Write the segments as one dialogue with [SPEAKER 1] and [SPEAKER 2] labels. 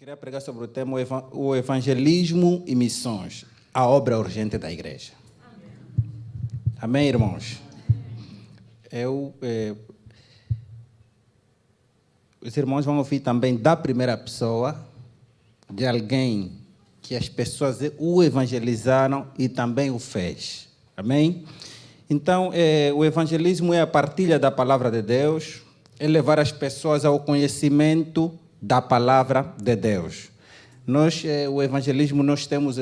[SPEAKER 1] Queria pregar sobre o tema o evangelismo e missões, a obra urgente da igreja. Amém, irmãos? Os irmãos vão ouvir também da primeira pessoa, de alguém que as pessoas o evangelizaram e também o fez. Amém? Então, o evangelismo é a partilha da palavra de Deus, é levar as pessoas ao conhecimento da palavra de Deus. O evangelismo, nós temos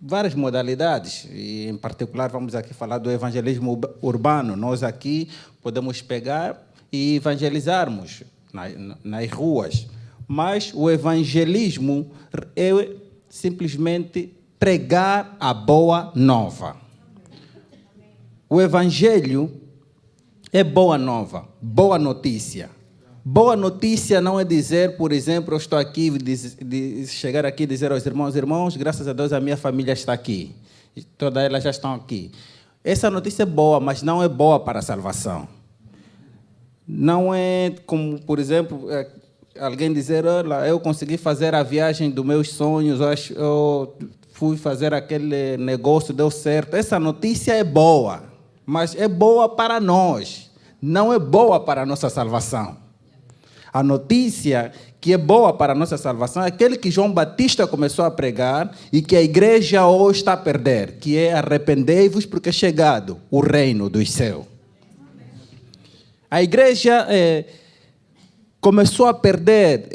[SPEAKER 1] várias modalidades, e em particular vamos aqui falar do evangelismo urbano. Nós aqui podemos pegar e evangelizarmos nas ruas, mas o evangelismo é simplesmente pregar a boa nova. O evangelho é boa nova, boa notícia. Boa notícia não é dizer, por exemplo, eu estou aqui, chegar aqui e dizer aos irmãos, graças a Deus a minha família está aqui. Todas elas já estão aqui. Essa notícia é boa, mas não é boa para a salvação. Não é como, por exemplo, alguém dizer, olha, eu consegui fazer a viagem dos meus sonhos, eu fui fazer aquele negócio, deu certo. Essa notícia é boa, mas é boa para nós, não é boa para a nossa salvação. A notícia que é boa para a nossa salvação é aquele que João Batista começou a pregar e que a igreja hoje está a perder, que é arrependei-vos porque é chegado o reino dos céus. A igreja começou a perder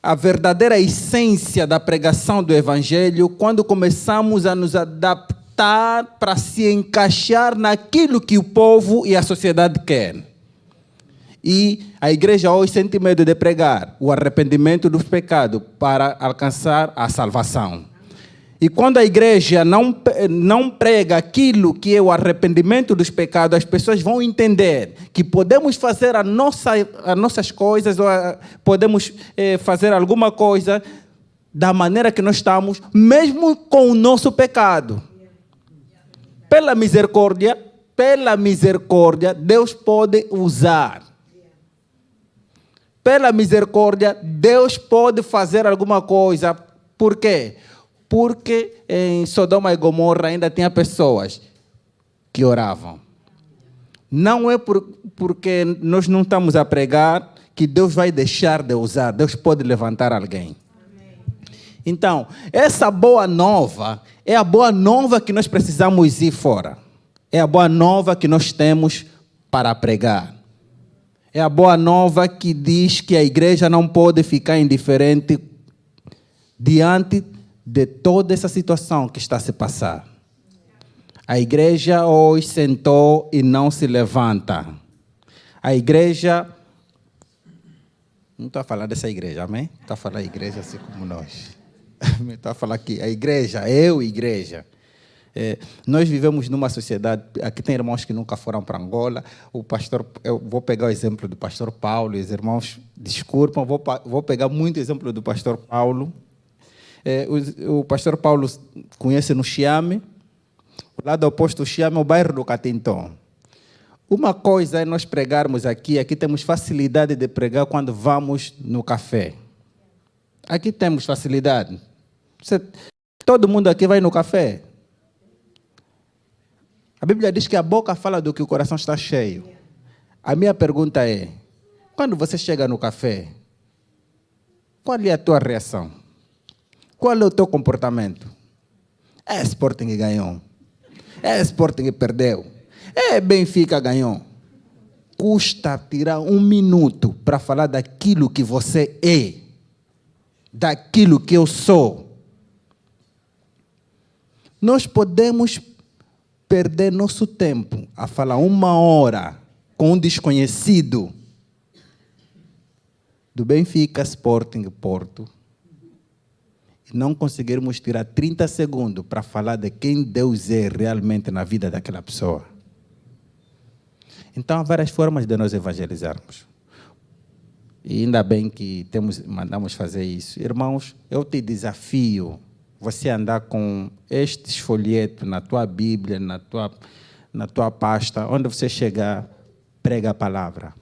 [SPEAKER 1] a verdadeira essência da pregação do evangelho quando começamos a nos adaptar para se encaixar naquilo que o povo e a sociedade querem. E a igreja hoje sente medo de pregar o arrependimento dos pecados para alcançar a salvação. E quando a igreja não prega aquilo que é o arrependimento dos pecados, as pessoas vão entender que podemos fazer as nossas coisas, ou podemos fazer alguma coisa da maneira que nós estamos, mesmo com o nosso pecado. Pela misericórdia, Deus pode usar. Pela misericórdia, Deus pode fazer alguma coisa. Por quê? Porque em Sodoma e Gomorra ainda tinha pessoas que oravam. Não é porque nós não estamos a pregar que Deus vai deixar de usar. Deus pode levantar alguém. Então, essa boa nova é a boa nova que nós precisamos ir fora. É a boa nova que nós temos para pregar. É a boa nova que diz que a igreja não pode ficar indiferente diante de toda essa situação que está a se passar. A igreja hoje sentou e não se levanta. A igreja... Não estou a falar dessa igreja, amém? Estou a falar da igreja assim como nós. Estou a falar aqui, a igreja. Nós vivemos numa sociedade, aqui tem irmãos que nunca foram para Angola, eu vou pegar o exemplo do pastor Paulo, e os irmãos desculpam, vou pegar muito exemplo do pastor Paulo. O pastor Paulo conhece no Chiame, o lado oposto do Chiame é o bairro do Catintão. Uma coisa é nós pregarmos aqui temos facilidade de pregar quando vamos no café. Aqui temos facilidade. Todo mundo aqui vai no café. A Bíblia diz que a boca fala do que o coração está cheio. A minha pergunta é, quando você chega no café, qual é a tua reação? Qual é o teu comportamento? Sporting ganhou. Sporting perdeu. Benfica ganhou. Custa tirar 1 minuto para falar daquilo que você é, daquilo que eu sou. Nós podemos perder nosso tempo a falar 1 hora com um desconhecido do Benfica, Sporting, Porto, e não conseguirmos tirar 30 segundos para falar de quem Deus é realmente na vida daquela pessoa. Então, há várias formas de nós evangelizarmos. E ainda bem que mandamos fazer isso. Irmãos, eu te desafio você andar com estes folhetos na tua Bíblia, na tua pasta, onde você chegar, prega a palavra,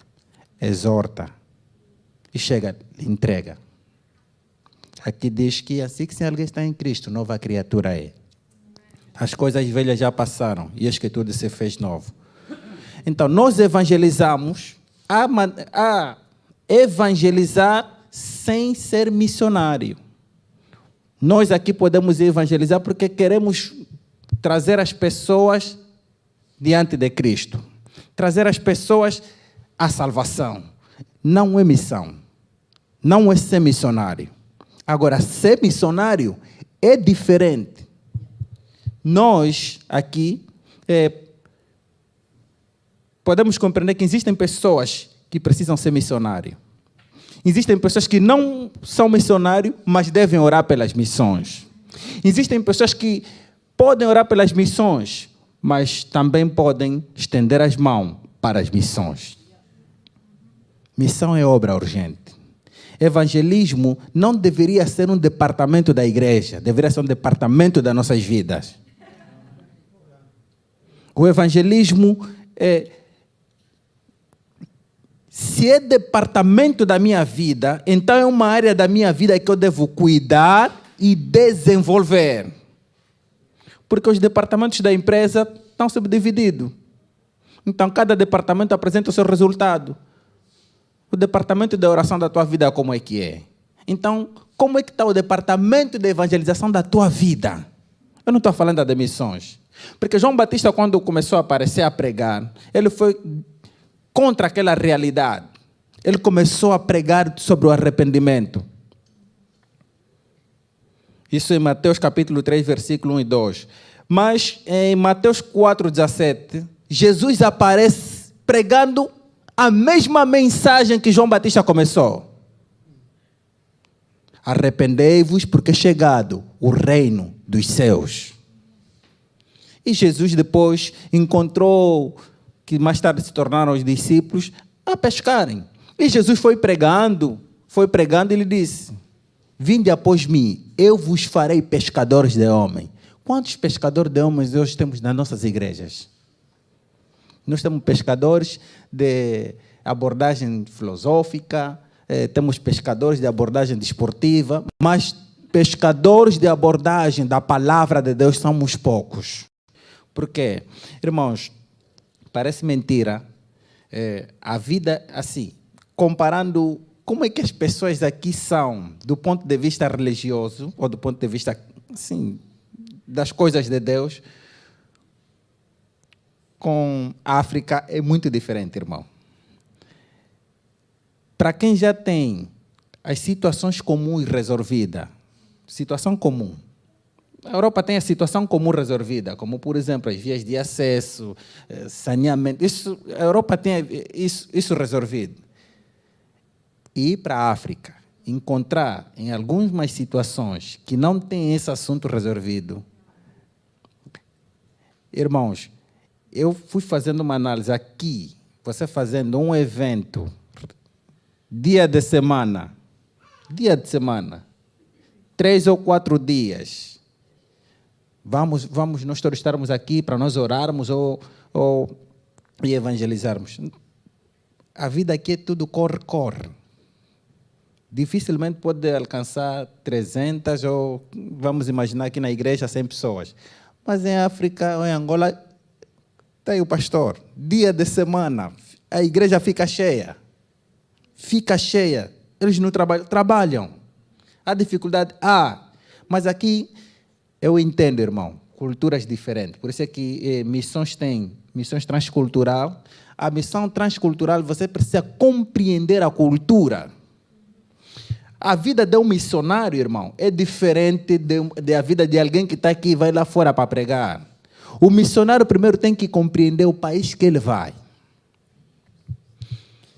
[SPEAKER 1] exorta, e chega, lhe entrega. Aqui diz que assim que se alguém está em Cristo, nova criatura é. As coisas velhas já passaram e eis que tudo se fez novo. Então, nós evangelizamos a evangelizar sem ser missionário. Nós aqui podemos evangelizar porque queremos trazer as pessoas diante de Cristo. Trazer as pessoas à salvação. Não é missão. Não é ser missionário. Agora, ser missionário é diferente. Nós aqui podemos compreender que existem pessoas que precisam ser missionários. Existem pessoas que não são missionários, mas devem orar pelas missões. Existem pessoas que podem orar pelas missões, mas também podem estender as mãos para as missões. Missão é obra urgente. Evangelismo não deveria ser um departamento da igreja, deveria ser um departamento das nossas vidas. O evangelismo se é departamento da minha vida, então é uma área da minha vida que eu devo cuidar e desenvolver. Porque os departamentos da empresa estão subdivididos. Então, cada departamento apresenta o seu resultado. O departamento de oração da tua vida, como é que é? Então, como é que está o departamento de evangelização da tua vida? Eu não estou falando de missões. Porque João Batista, quando começou a aparecer a pregar, ele foi contra aquela realidade. Ele começou a pregar sobre o arrependimento. Isso em Mateus capítulo 3, versículo 1 e 2. Mas em Mateus 4, 17, Jesus aparece pregando a mesma mensagem que João Batista começou. Arrependei-vos porque é chegado o reino dos céus. E Jesus depois encontrou, que mais tarde se tornaram os discípulos, a pescarem. E Jesus foi pregando e lhe disse: vinde após mim, eu vos farei pescadores de homens. Quantos pescadores de homens hoje temos nas nossas igrejas? Nós temos pescadores de abordagem filosófica, temos pescadores de abordagem desportiva, mas pescadores de abordagem da palavra de Deus somos poucos. Por quê? Irmãos, parece mentira, a vida assim, comparando como é que as pessoas aqui são do ponto de vista religioso, ou do ponto de vista assim, das coisas de Deus, com a África é muito diferente, irmão. Para quem já tem as situações comuns resolvidas, situação comum, a Europa tem a situação comum resolvida, como, por exemplo, as vias de acesso, saneamento. A Europa tem isso resolvido. E ir para a África, encontrar em algumas situações que não tem esse assunto resolvido. Irmãos, eu fui fazendo uma análise aqui, você fazendo um evento, dia de semana, 3 ou 4 dias, vamos nós todos estarmos aqui para nós orarmos e evangelizarmos. A vida aqui é tudo corre. Dificilmente pode alcançar 300 ou, vamos imaginar aqui na igreja, 100 pessoas. Mas em África ou em Angola, tem o pastor. Dia de semana, a igreja fica cheia. Eles não trabalham. Há dificuldade? Mas aqui, eu entendo, irmão, culturas diferentes. Por isso é que missões têm missões transcultural. A missão transcultural, você precisa compreender a cultura. A vida de um missionário, irmão, é diferente da vida de alguém que está aqui e vai lá fora para pregar. O missionário primeiro tem que compreender o país que ele vai.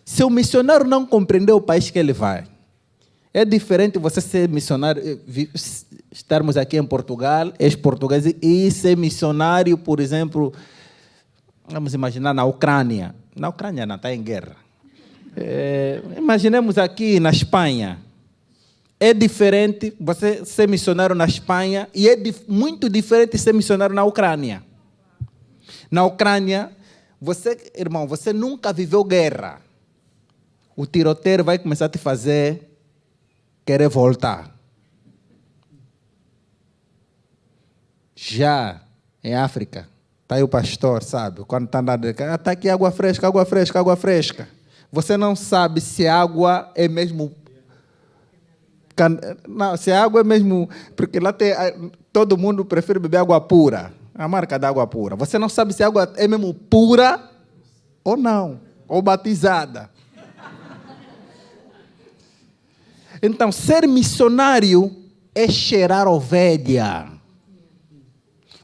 [SPEAKER 1] Se o missionário não compreender o país que ele vai, é diferente você ser missionário, estarmos aqui em Portugal, ex-português, e ser missionário, por exemplo, vamos imaginar na Ucrânia. Na Ucrânia não está em guerra. Imaginemos aqui na Espanha. É diferente você ser missionário na Espanha e é muito diferente ser missionário na Ucrânia. Na Ucrânia, irmão, você nunca viveu guerra. o tiroteiro vai começar a te fazer querer voltar. Já em África, está aí o pastor, sabe? Quando está andando, está aqui água fresca, água fresca, água fresca. Você não sabe se a água é mesmo... Não, se a água é mesmo... Porque lá tem, todo mundo prefere beber água pura. A marca da água pura. Você não sabe se a água é mesmo pura ou não. Ou batizada. Então, ser missionário é cheirar ovelha.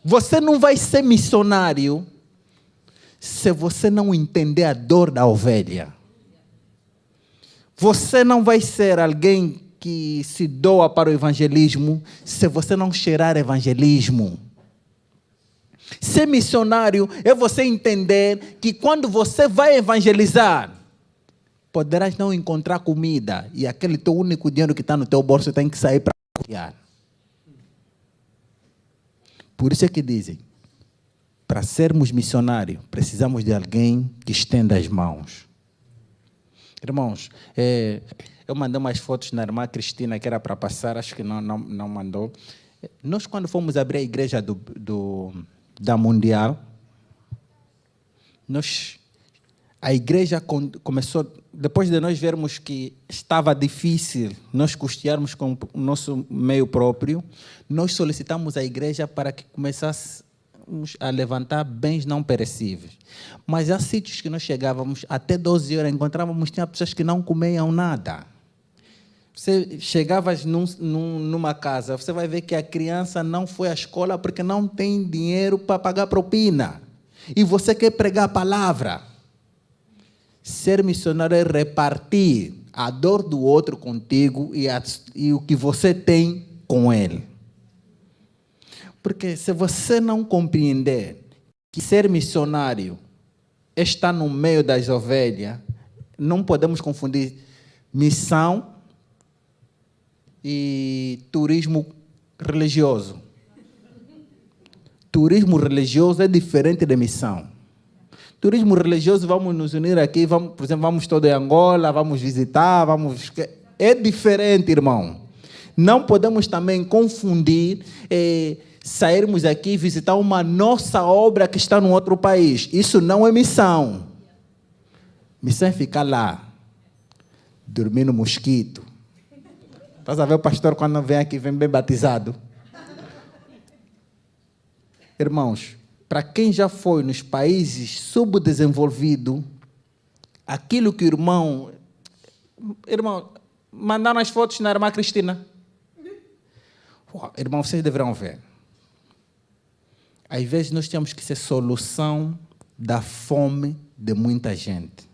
[SPEAKER 1] Você não vai ser missionário se você não entender a dor da ovelha. Você não vai ser alguém que se doa para o evangelismo se você não cheirar evangelismo. Ser missionário é você entender que quando você vai evangelizar, poderás não encontrar comida e aquele teu único dinheiro que está no teu bolso tem que sair para criar. Por isso é que dizem, para sermos missionários, precisamos de alguém que estenda as mãos. Irmãos, eu mandei umas fotos na irmã Cristina, que era para passar, acho que não mandou. Nós, quando fomos abrir a igreja da Mundial, a igreja começou, depois de nós vermos que estava difícil nós custearmos com o nosso meio próprio, nós solicitamos à igreja para que começássemos a levantar bens não perecíveis. Mas há sítios que nós chegávamos, até 12 horas, encontrávamos, tinha pessoas que não comiam nada. Você chegavas numa casa, você vai ver que a criança não foi à escola porque não tem dinheiro para pagar propina. E você quer pregar a palavra. Ser missionário é repartir a dor do outro contigo e o que você tem com ele. Porque se você não compreender que ser missionário é estar no meio das ovelhas, não podemos confundir missão e turismo religioso. Turismo religioso é diferente de missão. Turismo religioso, vamos nos unir aqui, por exemplo, vamos todo em Angola, vamos visitar, é diferente, irmão. Não podemos também confundir, sairmos aqui e visitar uma nossa obra que está num outro país. Isso não é missão. Missão é ficar lá, dormir no mosquito. Estás a ver o pastor quando vem aqui, vem bem batizado? Irmãos, para quem já foi nos países subdesenvolvidos, aquilo que o irmão, mandaram as fotos na irmã Cristina. Irmão, vocês deverão ver. Às vezes nós temos que ser solução da fome de muita gente.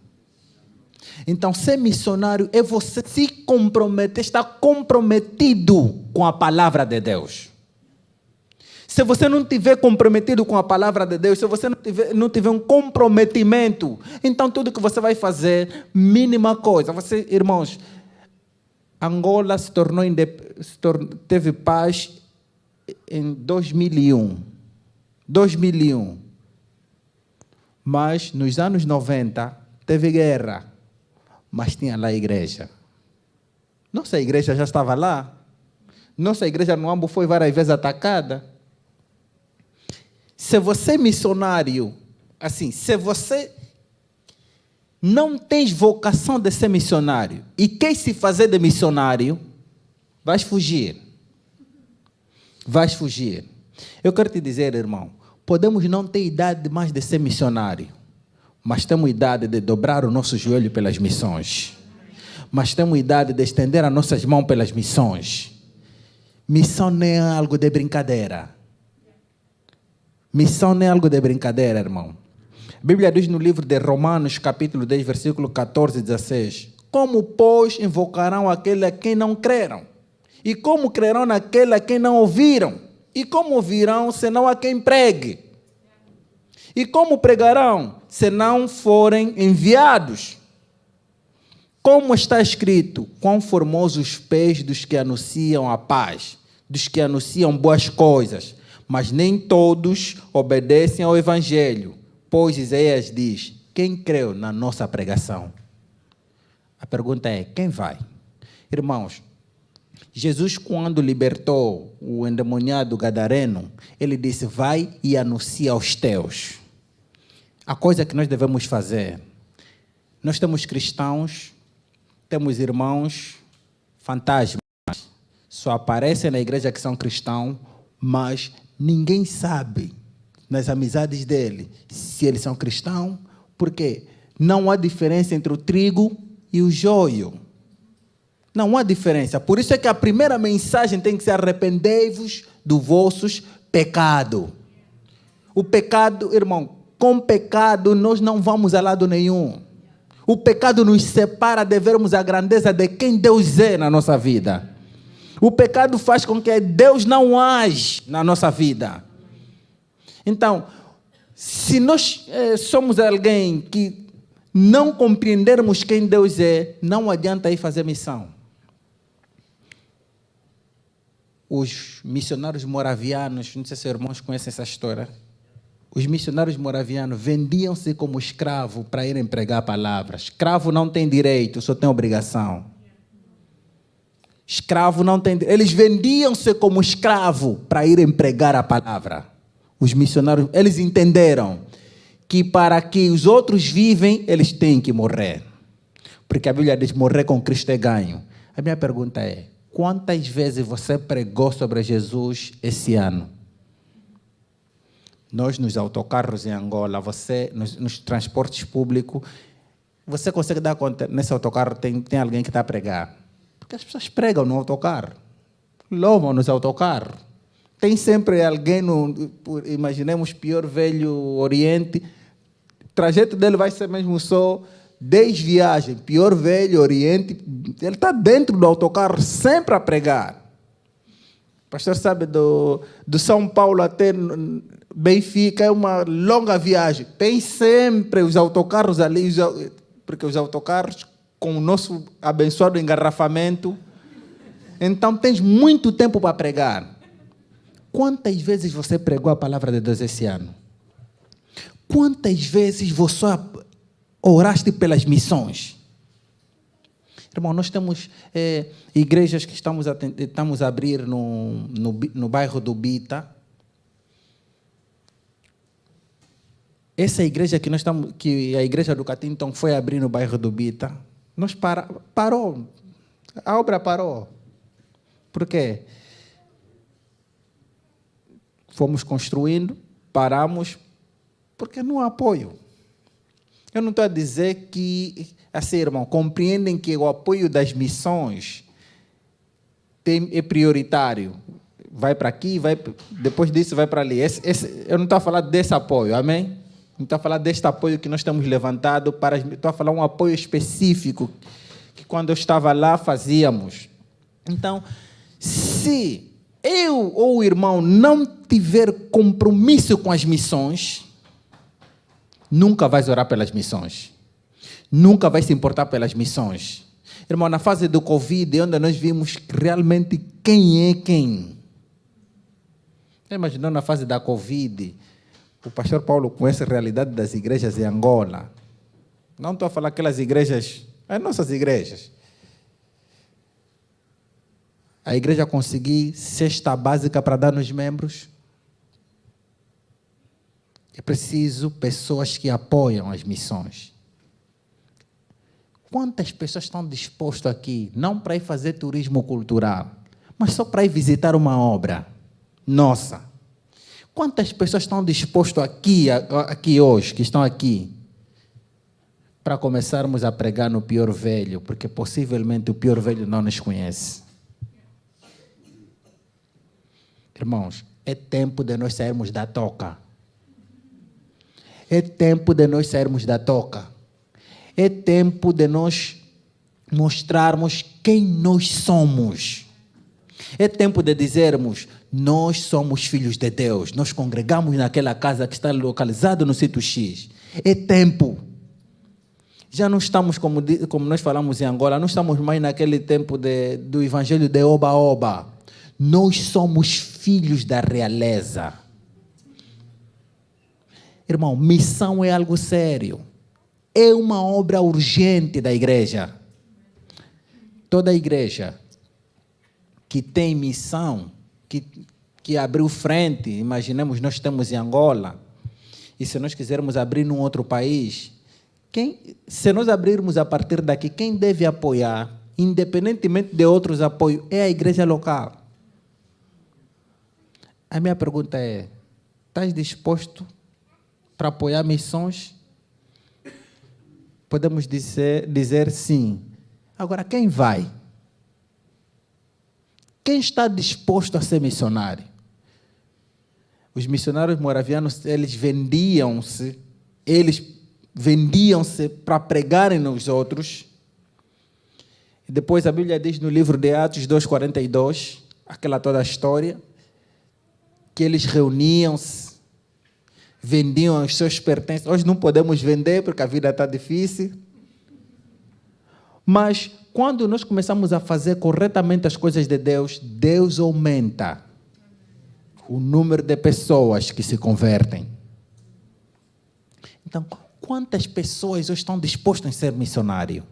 [SPEAKER 1] Então, ser missionário é você se comprometer, estar comprometido com a palavra de Deus. Se você não estiver comprometido com a palavra de Deus, se você não tiver um comprometimento, então tudo que você vai fazer, mínima coisa. Irmãos, Angola teve paz em 2001. 2001. Mas nos anos 90 teve guerra. Mas tinha lá a igreja. Nossa igreja já estava lá. Nossa igreja no Ambo foi várias vezes atacada. Se você é missionário, assim, se você não tens vocação de ser missionário e quer se fazer de missionário, vais fugir. Vais fugir. Eu quero te dizer, irmão, podemos não ter idade mais de ser missionário, mas temos idade de dobrar o nosso joelho pelas missões. Mas temos idade de estender as nossas mãos pelas missões. Missão não é algo de brincadeira. Missão não é algo de brincadeira, irmão. A Bíblia diz no livro de Romanos, capítulo 10, versículo 14 e 16. Como, pois, invocarão aquele a quem não creram? E como crerão naquele a quem não ouviram? E como ouvirão, senão a quem pregue? E como pregarão, se não forem enviados? Como está escrito, quão formosos os pés dos que anunciam a paz, dos que anunciam boas coisas, mas nem todos obedecem ao Evangelho. Pois Isaías diz, quem creu na nossa pregação? A pergunta é, quem vai? Irmãos, Jesus, quando libertou o endemoniado gadareno, ele disse, vai e anuncia aos teus. A coisa que nós devemos fazer, nós temos cristãos, temos irmãos fantasmas, só aparecem na igreja que são cristãos, mas ninguém sabe, nas amizades dele, se eles são cristãos, porque não há diferença entre o trigo e o joio. Não há diferença. Por isso é que a primeira mensagem tem que ser arrependei-vos dos vossos pecados. O pecado, irmão, com pecado nós não vamos a lado nenhum. O pecado nos separa de vermos a grandeza de quem Deus é na nossa vida. O pecado faz com que Deus não age na nossa vida. Então, se nós somos alguém que não compreendermos quem Deus é, não adianta ir fazer missão. Os missionários moravianos, não sei se os irmãos conhecem essa história, os missionários moravianos vendiam-se como escravo para irem pregar a palavra. Escravo não tem direito, só tem obrigação. Escravo não tem direito. Eles vendiam-se como escravo para irem pregar a palavra. Os missionários, eles entenderam que para que os outros vivem, eles têm que morrer. Porque a Bíblia diz, morrer com Cristo é ganho. A minha pergunta é, quantas vezes você pregou sobre Jesus esse ano? Nós, nos autocarros em Angola, você, nos transportes públicos, você consegue dar conta, nesse autocarro tem alguém que está a pregar. Porque as pessoas pregam no autocarro, louvam nos autocarros. Tem sempre alguém, imaginemos, pior velho Oriente, o trajeto dele vai ser mesmo só 10 viagens, pior velho Oriente, ele está dentro do autocarro sempre a pregar. O pastor sabe do São Paulo até Benfica, é uma longa viagem. Tem sempre os autocarros ali, porque os autocarros, com o nosso abençoado engarrafamento, então tens muito tempo para pregar. Quantas vezes você pregou a palavra de Deus esse ano? Quantas vezes você oraste pelas missões? Irmão, nós temos igrejas que estamos a abrir no bairro do Bita. Essa igreja que a igreja do Catinton foi abrir no bairro do Bita, parou. A obra parou. Por quê? Fomos construindo, paramos, porque não há apoio. Eu não estou a dizer que, assim, irmão, compreendem que o apoio das missões é prioritário. Vai para aqui, depois disso vai para ali. Eu não estou a falar desse apoio, amém? Não estou a falar deste apoio que nós temos levantado, estou a falar um apoio específico, que quando eu estava lá fazíamos. Então, se eu ou o irmão não tiver compromisso com as missões, nunca vais orar pelas missões. Nunca vais se importar pelas missões. Irmão, na fase do Covid, onde nós vimos realmente quem é quem. Você imaginou na fase da Covid, o pastor Paulo conhece a realidade das igrejas em Angola. Não estou a falar aquelas igrejas, as nossas igrejas. A igreja conseguir cesta básica para dar nos membros. É preciso pessoas que apoiam as missões. Quantas pessoas estão dispostas aqui, não para ir fazer turismo cultural, mas só para ir visitar uma obra nossa? Quantas pessoas estão dispostas aqui hoje, que estão aqui, para começarmos a pregar no pior velho, porque possivelmente o pior velho não nos conhece? Irmãos, é tempo de nós sairmos da toca. É tempo de nós sairmos da toca. É tempo de nós mostrarmos quem nós somos. É tempo de dizermos, nós somos filhos de Deus. Nós congregamos naquela casa que está localizada no sítio X. É tempo. Já não estamos, como nós falamos em Angola, não estamos mais naquele tempo do evangelho de oba-oba. Nós somos filhos da realeza. Irmão, missão é algo sério. É uma obra urgente da igreja. toda a igreja que tem missão, que abriu frente, imaginemos, nós estamos em Angola, e se nós quisermos abrir num outro país, se nós abrirmos a partir daqui, quem deve apoiar, independentemente de outros apoios, é a igreja local. A minha pergunta é, estás disposto para apoiar missões? Podemos dizer sim. Agora, quem vai? Quem está disposto a ser missionário? Os missionários moravianos, eles vendiam-se para pregarem nos outros. E depois a Bíblia diz no livro de Atos 2:42, aquela toda a história, que eles reuniam-se, vendiam os seus pertences. Hoje não podemos vender porque a vida está difícil. Mas quando nós começamos a fazer corretamente as coisas de Deus, Deus aumenta o número de pessoas que se convertem. Então, quantas pessoas hoje estão dispostas a ser missionário?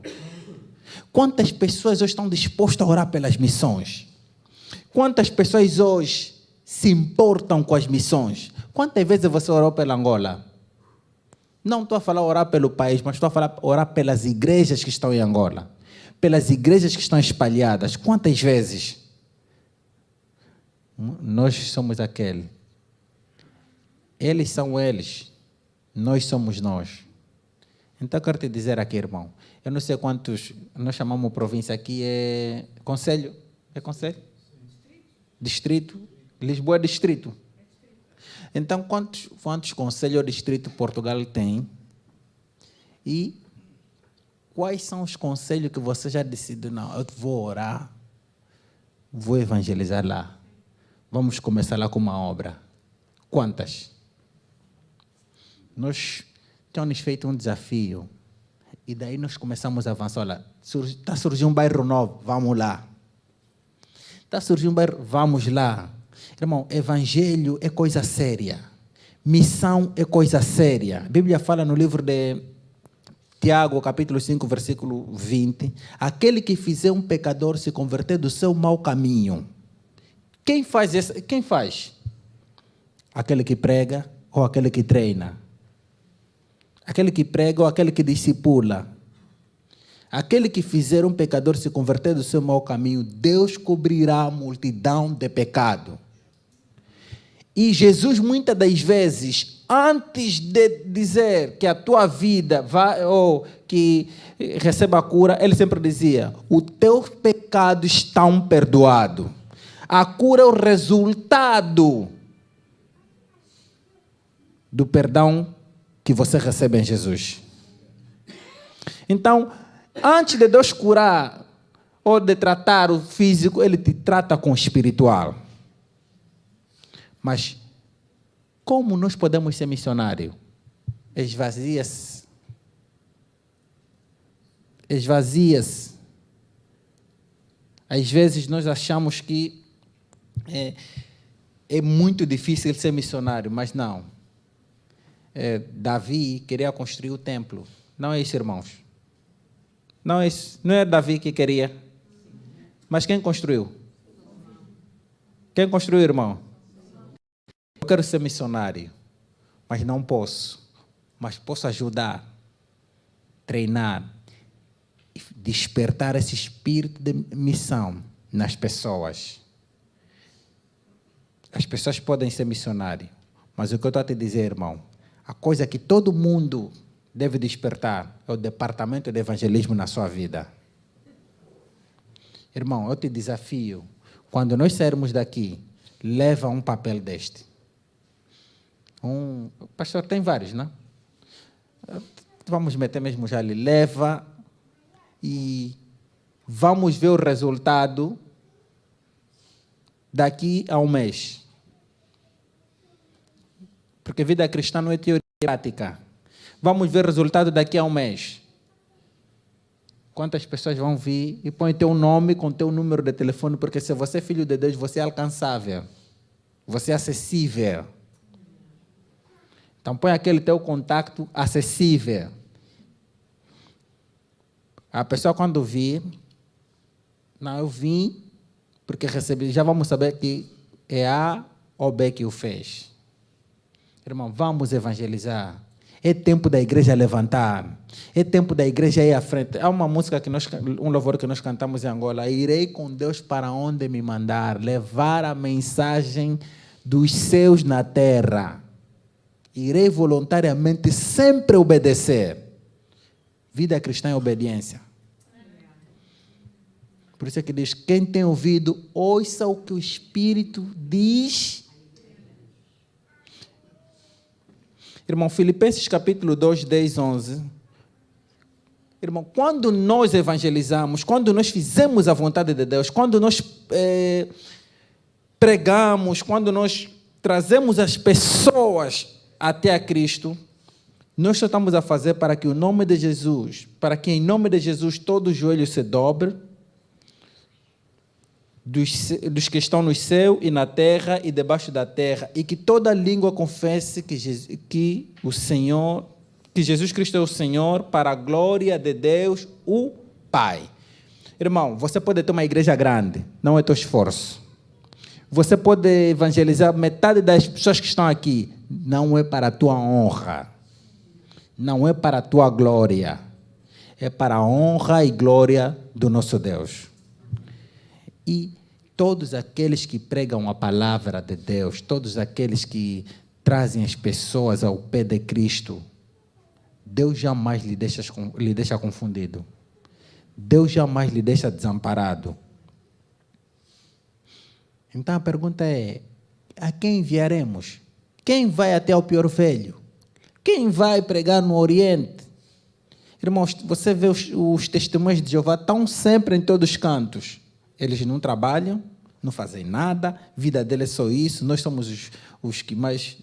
[SPEAKER 1] Quantas pessoas hoje estão dispostas a orar pelas missões? Quantas pessoas hoje se importam com as missões? Quantas vezes você orou pela Angola? Não estou a falar orar pelo país, mas estou a falar orar pelas igrejas que estão em Angola, pelas igrejas que estão espalhadas. Quantas vezes? Nós somos aquele. Eles são eles. Nós somos nós. Então, eu quero te dizer aqui, irmão, eu não sei quantos, nós chamamos província aqui, é concelho? É concelho? Distrito? Lisboa é distrito. Então, quantos conselhos ou distrito Portugal tem? E quais são os conselhos que você já decidiu? Não, eu vou orar, vou evangelizar lá. Vamos começar lá com uma obra. Quantas? Nós temos feito um desafio. E daí nós começamos a avançar. Olha, está surgindo um bairro novo, vamos lá. Está surgindo um bairro, vamos lá. Irmão, evangelho é coisa séria. Missão é coisa séria. A Bíblia fala no livro de Tiago, capítulo 5, versículo 20. Aquele que fizer um pecador se converter do seu mau caminho. Quem faz isso? Quem faz? Aquele que prega ou aquele que treina? Aquele que prega ou aquele que discipula? Aquele que fizer um pecador se converter do seu mau caminho, Deus cobrirá a multidão de pecado. E Jesus, muitas das vezes, antes de dizer que a tua vida vai, ou que receba a cura, ele sempre dizia, os teus pecados estão perdoados. A cura é o resultado do perdão que você recebe em Jesus. Então, antes de Deus curar ou de tratar o físico, Ele te trata com o espiritual. Mas como nós podemos ser missionários? Esvazia-se. Esvazia-se. Às vezes nós achamos que é muito difícil ser missionário, mas não. Davi queria construir o templo. Não é isso, irmãos? Não é isso. Não é Davi que queria. Mas quem construiu? Quem construiu, irmão? Eu quero ser missionário, mas não posso. Mas posso ajudar, treinar, despertar esse espírito de missão nas pessoas. As pessoas podem ser missionários, mas o que eu estou a te dizer, irmão, a coisa que todo mundo deve despertar é o departamento de evangelismo na sua vida. Irmão, eu te desafio, quando nós sairmos daqui, leva um papel deste. O pastor tem vários, não? Vamos meter mesmo já ali. Leva e vamos ver o resultado daqui a um mês. Porque vida cristã não é teoria prática. Vamos ver o resultado daqui a um mês. Quantas pessoas vão vir e põe teu nome com teu número de telefone, porque se você é filho de Deus, você é alcançável. Você é acessível. Então põe aquele teu contato acessível. A pessoa quando vir, Não, eu vim porque recebi. Já vamos saber que é A ou B que o fez. Irmão, vamos evangelizar. É tempo da igreja levantar. É tempo da igreja ir à frente. Há uma música, um louvor que nós cantamos em Angola. Irei com Deus para onde me mandar. Levar a mensagem dos céus na terra. Irei voluntariamente sempre obedecer. Vida cristã é obediência. Por isso é que diz, quem tem ouvido, ouça o que o Espírito diz. Irmão, Filipenses capítulo 2, 10, 11. Irmão, quando nós evangelizamos, quando nós fizemos a vontade de Deus, quando nós pregamos, quando nós trazemos as pessoas até a Cristo, nós só estamos a fazer para que o nome de Jesus, para que em nome de Jesus todo o joelho se dobre, dos que estão no céu e na terra e debaixo da terra, e que toda língua confesse que Jesus Cristo é o Senhor, para a glória de Deus, o Pai. Irmão, você pode ter uma igreja grande, não é teu esforço. Você pode evangelizar metade das pessoas que estão aqui, não é para a tua honra, não é para a tua glória, é para a honra e glória do nosso Deus. E todos aqueles que pregam a palavra de Deus, todos aqueles que trazem as pessoas ao pé de Cristo, Deus jamais lhe deixa confundido. Deus jamais lhe deixa desamparado. Então a pergunta é, a quem enviaremos? Quem vai até o pior velho? Quem vai pregar no Oriente? Irmãos, você vê os testemunhos de Jeová, estão sempre em todos os cantos. Eles não trabalham, não fazem nada, a vida deles é só isso. Nós somos os que mais...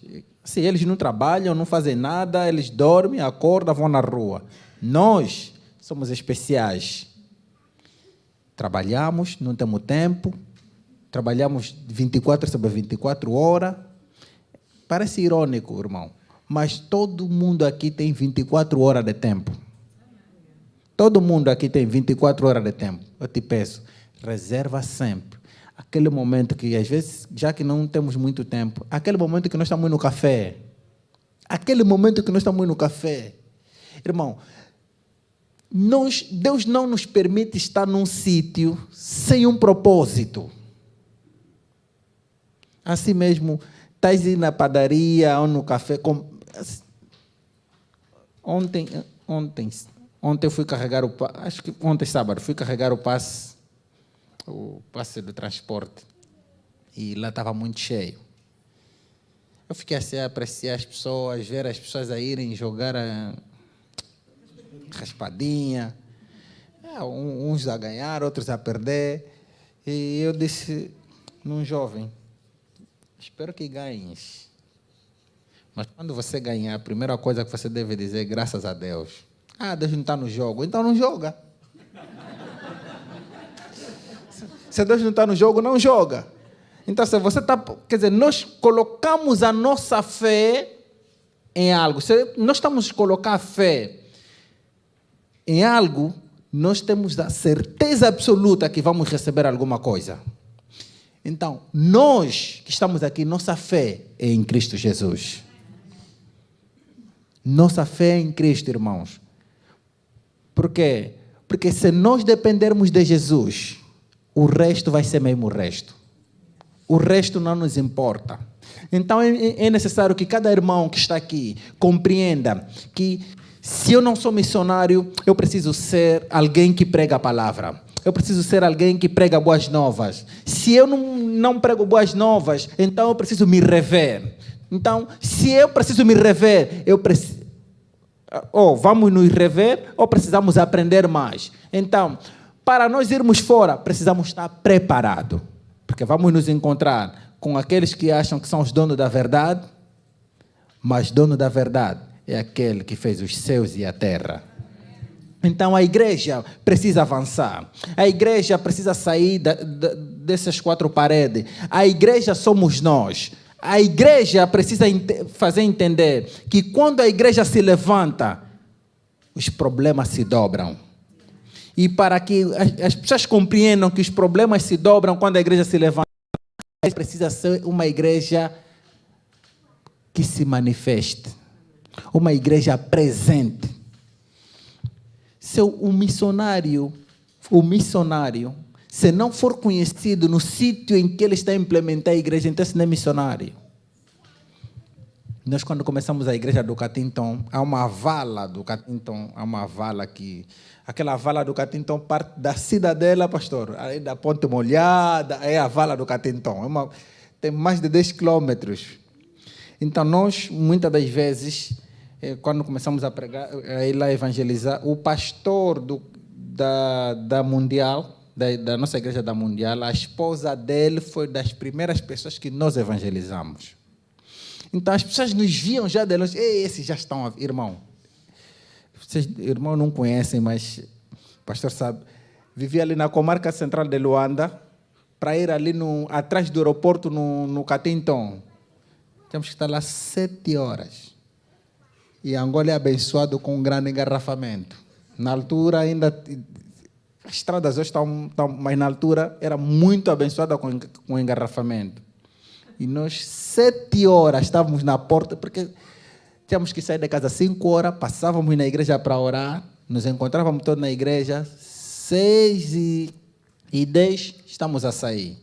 [SPEAKER 1] Assim, eles não trabalham, não fazem nada, eles dormem, acordam, vão na rua. Nós somos especiais. Trabalhamos, não temos tempo, trabalhamos 24 sobre 24 horas. Parece irônico, irmão, mas todo mundo aqui tem 24 horas de tempo. Todo mundo aqui tem 24 horas de tempo. Eu te peço, reserva sempre aquele momento que, às vezes, já que não temos muito tempo, aquele momento que nós estamos no café. Aquele momento que nós estamos no café. Irmão, Deus não nos permite estar num sítio sem um propósito. Assim mesmo, estás aí na padaria ou no café. Ontem eu fui carregar acho que ontem sábado, fui carregar o passe do transporte, e lá estava muito cheio. Eu fiquei assim a apreciar as pessoas, ver as pessoas a irem jogar a raspadinha, uns a ganhar, outros a perder, e eu disse num jovem, espero que ganhes, mas quando você ganhar, a primeira coisa que você deve dizer é graças a Deus. Deus não está no jogo, então não joga. Se Deus não está no jogo, não joga. Então, se você está... Quer dizer, nós colocamos a nossa fé em algo. Se nós estamos a colocar a fé em algo, nós temos a certeza absoluta que vamos receber alguma coisa. Então, nós que estamos aqui, nossa fé é em Cristo Jesus. Nossa fé é em Cristo, irmãos. Por quê? Porque se nós dependermos de Jesus, o resto vai ser mesmo o resto. O resto não nos importa. Então é necessário que cada irmão que está aqui compreenda que se eu não sou missionário, eu preciso ser alguém que prega a palavra. Eu preciso ser alguém que prega boas novas. Se eu não prego boas novas, então eu preciso me rever. Então, se eu preciso me rever, vamos nos rever ou precisamos aprender mais. Então, para nós irmos fora, precisamos estar preparados. Porque vamos nos encontrar com aqueles que acham que são os donos da verdade, mas dono da verdade é aquele que fez os céus e a terra. Então a igreja precisa avançar. A igreja precisa sair dessas quatro paredes. A igreja somos nós. A igreja precisa fazer entender que quando a igreja se levanta, os problemas se dobram. E para que as pessoas compreendam que os problemas se dobram quando a igreja se levanta, precisa ser uma igreja que se manifeste, uma igreja presente. Se o missionário, se não for conhecido no sítio em que ele está a implementar a igreja, então esse não é missionário. Nós, quando começamos a igreja do Catinton, há uma vala do Catinton, aquela vala do Catinton parte da cidadela, pastor, aí da Ponte Molhada, é a vala do Catinton, tem mais de 10 quilômetros. Então, nós, muitas das vezes, quando começamos a pregar, a ir lá evangelizar, o pastor da Mundial, da nossa igreja da Mundial, a esposa dele foi das primeiras pessoas que nós evangelizamos. Então, as pessoas nos viam já de longe. Esses já estão... Irmão, vocês, irmão, não conhecem, mas o pastor sabe. Vivia ali na comarca central de Luanda, para ir ali atrás do aeroporto, no Catinton. Temos que estar lá 7 horas. E Angola é abençoado com um grande engarrafamento. Na altura, ainda... As estradas hoje estão... Mas na altura, era muito abençoada com engarrafamento. E nós, 7 horas, estávamos na porta, porque tínhamos que sair de casa 5 horas, passávamos na igreja para orar, nos encontrávamos todos na igreja, 6h10, estamos a sair.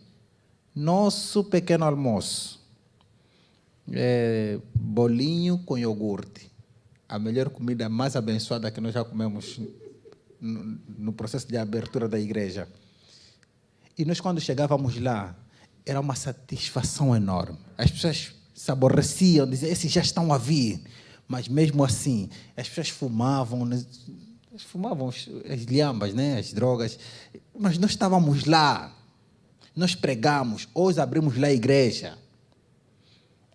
[SPEAKER 1] Nosso pequeno almoço, bolinho com iogurte, a melhor comida mais abençoada que nós já comemos no processo de abertura da igreja. E nós, quando chegávamos lá, era uma satisfação enorme. As pessoas se aborreciam, diziam, esses já estão a vir. Mas mesmo assim, as pessoas fumavam as lhambas, né? As drogas. Mas nós estávamos lá, nós pregamos, hoje abrimos lá a igreja.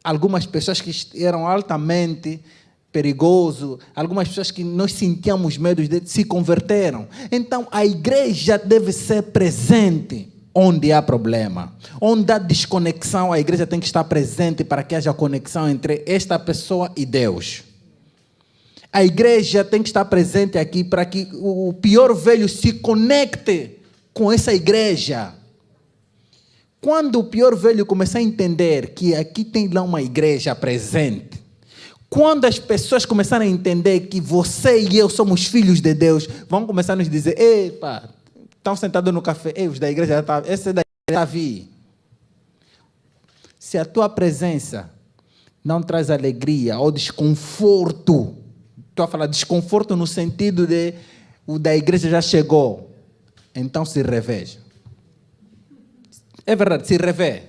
[SPEAKER 1] Algumas pessoas que eram altamente perigoso, algumas pessoas que nós sentíamos medo de se converteram. Então, a igreja deve ser presente onde há problema. Onde há desconexão, a igreja tem que estar presente para que haja conexão entre esta pessoa e Deus. A igreja tem que estar presente aqui para que o pior velho se conecte com essa igreja. Quando o pior velho começar a entender que aqui tem lá uma igreja presente, quando as pessoas começarem a entender que você e eu somos filhos de Deus, vão começar a nos dizer, epa, estão sentados no café, os da igreja, esse da igreja está a vir. Se a tua presença não traz alegria ou desconforto, estou a falar desconforto no sentido de o da igreja já chegou, então se reveja. É verdade, se revê.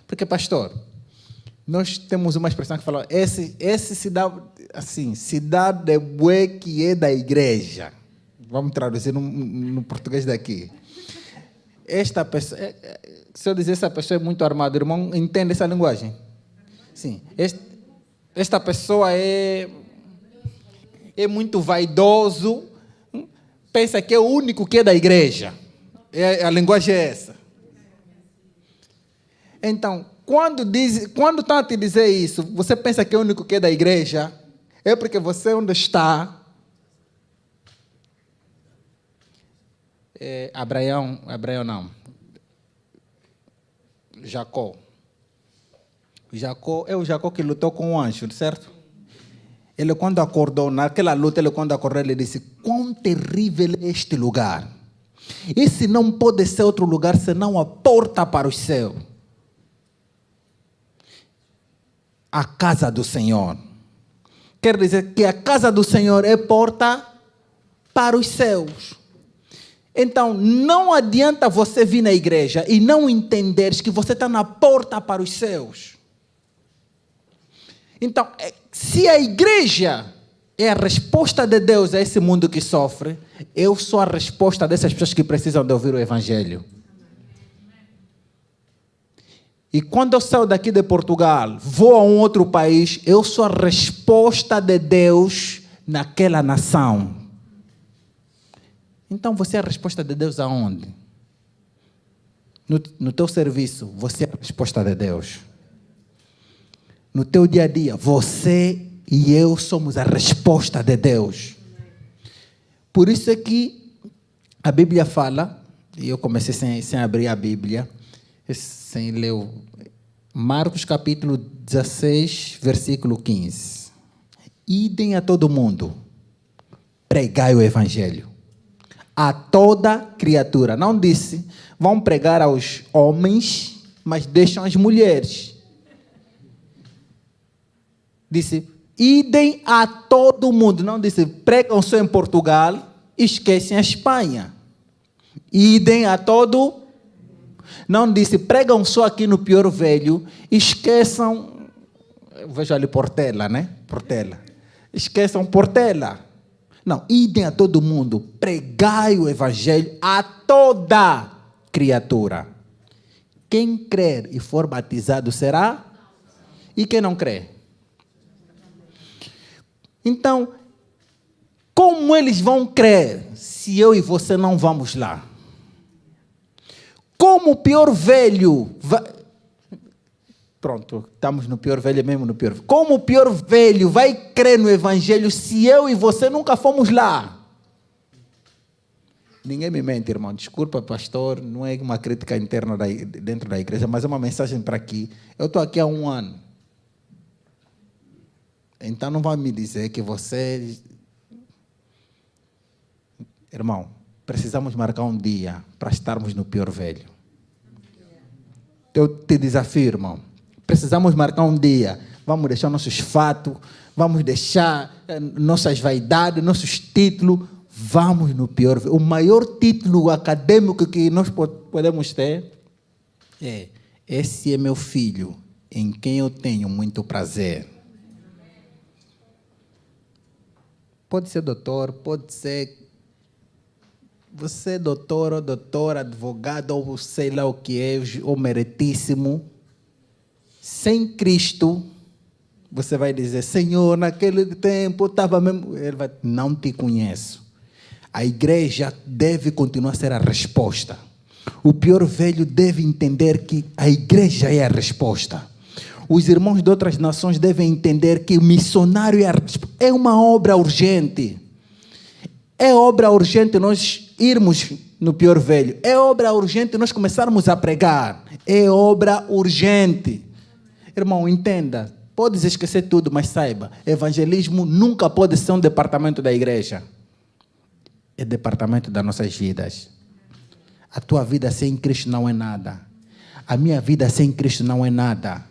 [SPEAKER 1] Porque, pastor, nós temos uma expressão que fala, esse se dá assim, cidade de bué que é da igreja. Vamos traduzir no português daqui. Esta pessoa, se eu dizer essa pessoa é muito armada, irmão, entende essa linguagem? Sim. Esta pessoa é muito vaidoso, pensa que é o único que é da igreja. A linguagem é essa. Então, quando estão a te dizer isso, você pensa que é o único que é da igreja, é porque você onde está... Abraão não. Jacó. É o Jacó que lutou com o anjo, certo? Ele quando acordou, naquela luta, ele disse, quão terrível é este lugar. Esse não pode ser outro lugar senão a porta para o céu. A casa do Senhor. Quer dizer que a casa do Senhor é porta para os céus. Então, não adianta você vir na igreja e não entenderes que você está na porta para os céus. Então, se a igreja é a resposta de Deus a esse mundo que sofre, eu sou a resposta dessas pessoas que precisam de ouvir o Evangelho. E quando eu saio daqui de Portugal, vou a um outro país, eu sou a resposta de Deus naquela nação. Então, você é a resposta de Deus aonde? No teu serviço, você é a resposta de Deus. No teu dia a dia, você e eu somos a resposta de Deus. Por isso é que A Bíblia fala, e eu comecei sem abrir a Bíblia, sem ler Marcos capítulo 16, versículo 15. Idem a todo mundo, pregai o evangelho a toda criatura. Não disse, vão pregar aos homens, mas deixam as mulheres. Disse, idem a todo mundo. Não disse, pregam só em Portugal, esquecem a Espanha. Idem a todo. Não disse, pregam só aqui no Pior Velho, esqueçam, eu vejo ali Portela, né? Portela. Esqueçam Portela. Não, idem a todo mundo, pregai o evangelho a toda criatura. Quem crer e for batizado será? E quem não crê? Então, como eles vão crer se eu e você não vamos lá? Como o Pior Velho vai... Pronto, estamos no Pior Velho, mesmo no Pior Velho. Como o Pior Velho vai crer no evangelho se eu e você nunca fomos lá? Ninguém me mente, irmão. Desculpa, pastor, não é uma crítica interna dentro da igreja, mas é uma mensagem para aqui. Eu estou aqui há 1 ano. Então não vai me dizer que você... Irmão, precisamos marcar um dia para estarmos no Pior Velho. Eu te desafio, irmão. Precisamos marcar um dia. Vamos deixar nossos fatos, vamos deixar nossas vaidades, nossos títulos. Vamos no Pior Velho. O maior título acadêmico que nós podemos ter é: esse é meu filho, em quem eu tenho muito prazer. Pode ser doutor, pode ser... Você é doutor ou doutora, advogado, ou sei lá o que é, ou meritíssimo. Sem Cristo, você vai dizer, Senhor, naquele tempo eu estava mesmo... Ele vai, não te conheço. A igreja deve continuar a ser a resposta. O Pior Velho deve entender que a igreja é a resposta. Os irmãos de outras nações devem entender que o missionário é uma obra urgente. É obra urgente nós irmos no Pior Velho. É obra urgente nós começarmos a pregar. É obra urgente. Irmão, entenda. Podes esquecer tudo, mas saiba, evangelismo nunca pode ser um departamento da igreja. É departamento das nossas vidas. A tua vida sem Cristo não é nada. A minha vida sem Cristo não é nada.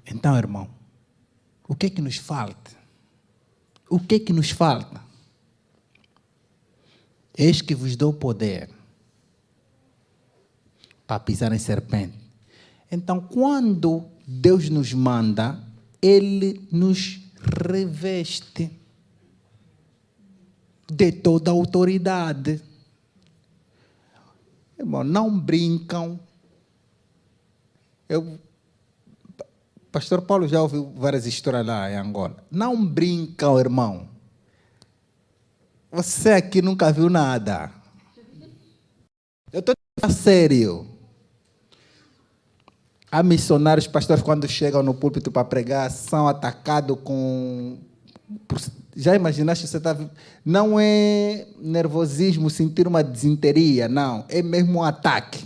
[SPEAKER 1] Então, irmão, o que é que nos falta? O que é que nos falta? Eis que vos dou poder para pisar em serpente. Então, quando Deus nos manda, Ele nos reveste de toda a autoridade. Irmão, não brincam. Pastor Paulo já ouviu várias histórias lá em Angola. Não brincam, irmão. Você aqui nunca viu nada. Eu estou a sério. Há missionários, pastores, quando chegam no púlpito para pregar, são atacados com... Já imaginaste, você está... Não é nervosismo, sentir uma desinteria, não. É mesmo um ataque.